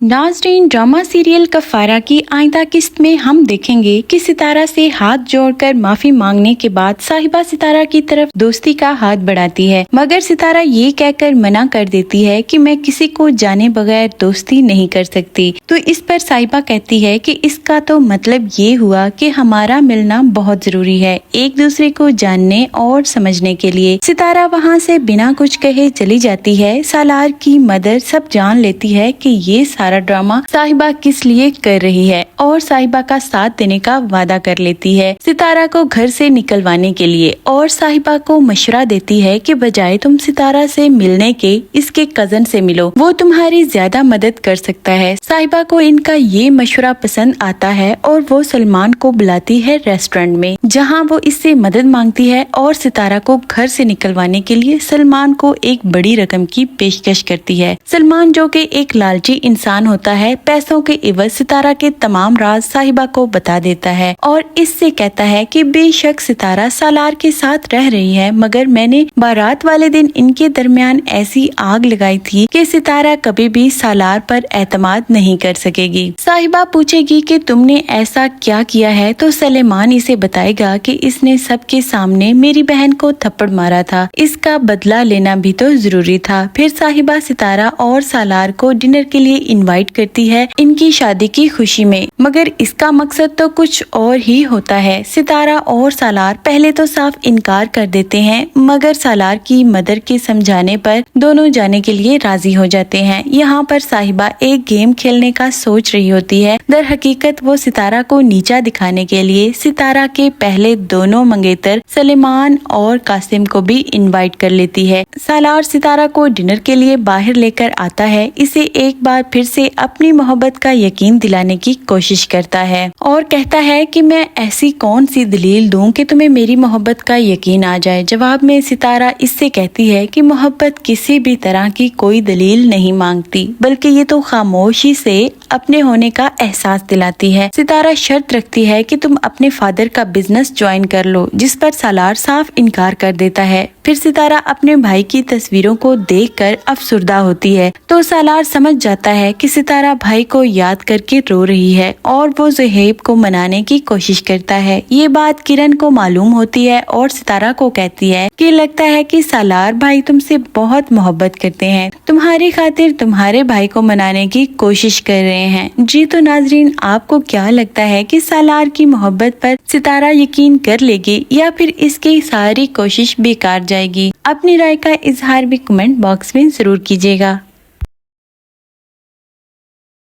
नाज़रीन, drama serial कफारा की आइंदा किस्त में हम देखेंगे कि सितारा से हाथ जोड़कर माफी मांगने के बाद साहिबा सितारा की तरफ दोस्ती का हाथ बढ़ाती है, मगर सितारा ये कहकर मना कर देती है कि मैं किसी को जाने बगैर दोस्ती नहीं कर सकती। तो इस पर साहिबा कहती है कि इसका तो मतलब ये हुआ कि हमारा मिलना बहुत जरूरी है, एक दूसरे को जानने और समझने के लिए। सितारा वहाँ से बिना कुछ कहे चली जाती है। सालार की मदर सब जान लेती है कि ये सारा ड्रामा साहिबा किस लिए कर रही है और साहिबा का साथ देने का वादा कर लेती है सितारा को घर से निकलवाने के लिए, और साहिबा को मशवरा देती है कि बजाय तुम सितारा से मिलने के इसके कजन से मिलो, वो तुम्हारी ज्यादा मदद कर सकता है। साहिबा को इनका ये मशवरा पसंद आता है और वो सलमान को बुलाती है रेस्टोरेंट में, जहाँ वो इससे मदद मांगती है और सितारा को घर से निकलवाने के लिए सलमान को एक बड़ी रकम की पेशकश करती है। सलमान, जो कि एक लालची इंसान होता है, पैसों के एवज सितारा के तमाम राज साहिबा को बता देता है और इससे कहता है कि बेशक सितारा सालार के साथ रह रही है, मगर मैंने बारात वाले दिन इनके दरमियान ऐसी आग लगाई थी कि सितारा कभी भी सालार पर एतमाद नहीं कर सकेगी। साहिबा पूछेगी कि तुमने ऐसा क्या किया है, तो सलेमान इसे बताएगा कि इसने सबके सामने मेरी बहन को थप्पड़ मारा था, इसका बदला लेना भी तो जरूरी था। फिर साहिबा सितारा और सालार को डिनर के लिए इनवाइट करती है इनकी शादी की खुशी में, मगर इसका मकसद तो कुछ और ही होता है। सितारा और सालार पहले तो साफ इनकार कर देते हैं, मगर सालार की मदर के समझाने पर दोनों जाने के लिए राजी हो जाते हैं। यहाँ पर साहिबा एक गेम खेलने का सोच रही होती है। दर हकीकत वो सितारा को नीचा दिखाने के लिए सितारा के पहले दोनों मंगेतर सलेमान और कासिम को भी इनवाइट कर लेती है। सालार सितारा को डिनर के लिए बाहर लेकर आता है, इसे एक बार फिर से अपनी मोहब्बत का यकीन दिलाने की कोशिश करता है और कहता है कि मैं ऐसी कौन सी दलील दूं कि तुम्हें मेरी मोहब्बत का यकीन आ जाए। जवाब में सितारा इससे कहती है कि मोहब्बत किसी भी तरह की कोई दलील नहीं मांगती, बल्कि ये तो खामोशी से अपने होने का एहसास दिलाती है। सितारा शर्त रखती है कि तुम अपने फादर का बिजनेस ज्वाइन कर लो, जिस पर सालार साफ इनकार कर देता है। फिर सितारा अपने भाई की तस्वीरों को देखकर अफसुर्दा होती है, तो सालार समझ जाता है कि सितारा भाई को याद करके रो रही है और वो ज़ुहैब को मनाने की कोशिश करता है। ये बात किरण को मालूम होती है और सितारा को कहती है कि लगता है कि सालार भाई तुमसे बहुत मोहब्बत करते हैं, तुम्हारी खातिर तुम्हारे भाई को मनाने की कोशिश कर रहे हैं। जी तो नाजरीन, आपको क्या लगता है कि सालार की मोहब्बत पर सितारा यकीन कर लेगी या फिर इसकी सारी कोशिश बेकार जाएगी? अपनी राय का इजहार भी कमेंट बॉक्स में जरूर कीजिएगा।